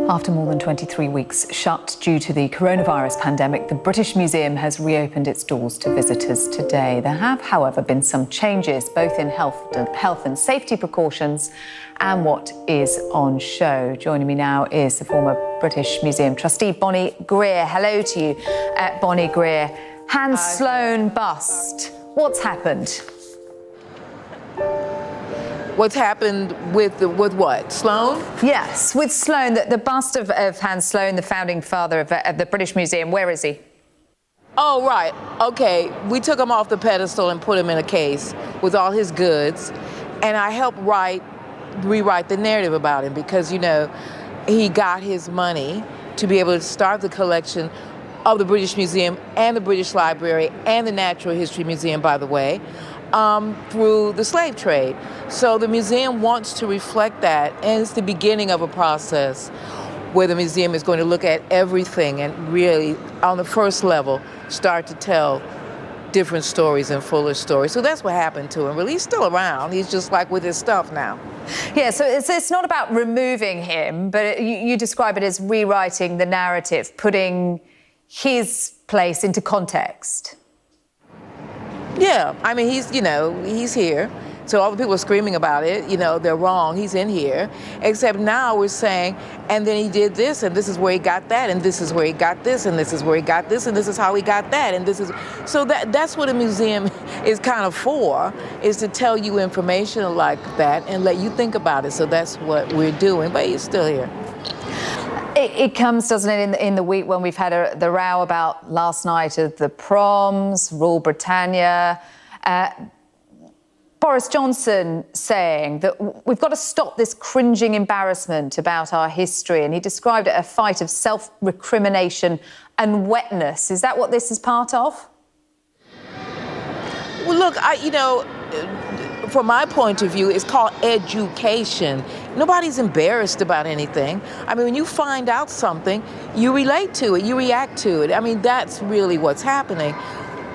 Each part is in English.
After more than 23 weeks shut due to the coronavirus pandemic, the British Museum has reopened its doors to visitors today. There have, however, been some changes, both in health and safety precautions and what is on show. Joining me now is the former British Museum trustee, Bonnie Greer. Hello to you, Bonnie Greer. Hans Sloane bust. What's happened? What's happened with what? Sloane? Yes, with Sloane, the bust of Hans Sloane, the founding father of the British Museum. Where is he? Oh, right. Okay. We took him off the pedestal and put him in a case with all his goods. And I helped rewrite the narrative about him because, you know, he got his money to be able to start the collection of the British Museum and the British Library and the Natural History Museum, by the way, through the slave trade. So the museum wants to reflect that, and it's the beginning of a process where the museum is going to look at everything and really, on the first level, start to tell different stories and fuller stories. So that's what happened to him. Well, he's still around. He's just like with his stuff now. Yeah, so it's not about removing him, but you describe it as rewriting the narrative, putting his place into context. Yeah, I mean, he's here. So all the people are screaming about it, you know, they're wrong, he's in here. Except now we're saying, and then he did this, and this is where he got that, and this is where he got this, and this is where he got this, and this is how he got that, and this is... So that's what a museum is kind of for, is to tell you information like that and let you think about it. So that's what we're doing, but he's still here. It comes, doesn't it, in the week when we've had the row about last night of the proms, Rule Britannia. Boris Johnson saying that we've got to stop this cringing embarrassment about our history, and he described it a fight of self-recrimination and wetness. Is that what this is part of? Well, look, from my point of view, it's called education. Nobody's embarrassed about anything. I mean, when you find out something, you relate to it, you react to it. I mean, that's really what's happening.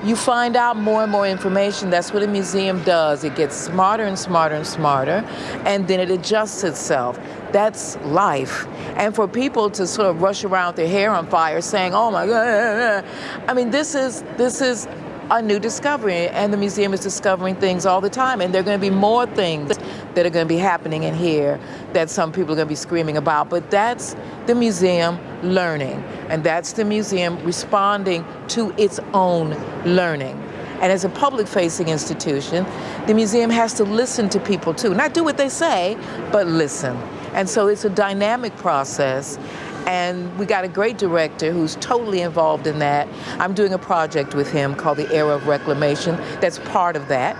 You find out more and more information. That's what a museum does. It gets smarter and smarter and smarter, and then it adjusts itself. That's life. And for people to sort of rush around with their hair on fire saying, oh my God, I mean, this is a new discovery, and the museum is discovering things all the time, and there are going to be more things that are going to be happening in here that some people are going to be screaming about. But that's the museum learning, and that's the museum responding to its own learning. And as a public-facing institution, the museum has to listen to people too, not do what they say, but listen. And so it's a dynamic process. And we got a great director who's totally involved in that. I'm doing a project with him called The Era of Reclamation that's part of that.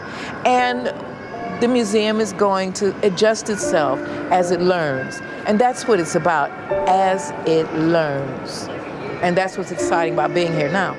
And the museum is going to adjust itself as it learns. And that's what it's about, as it learns. And that's what's exciting about being here now.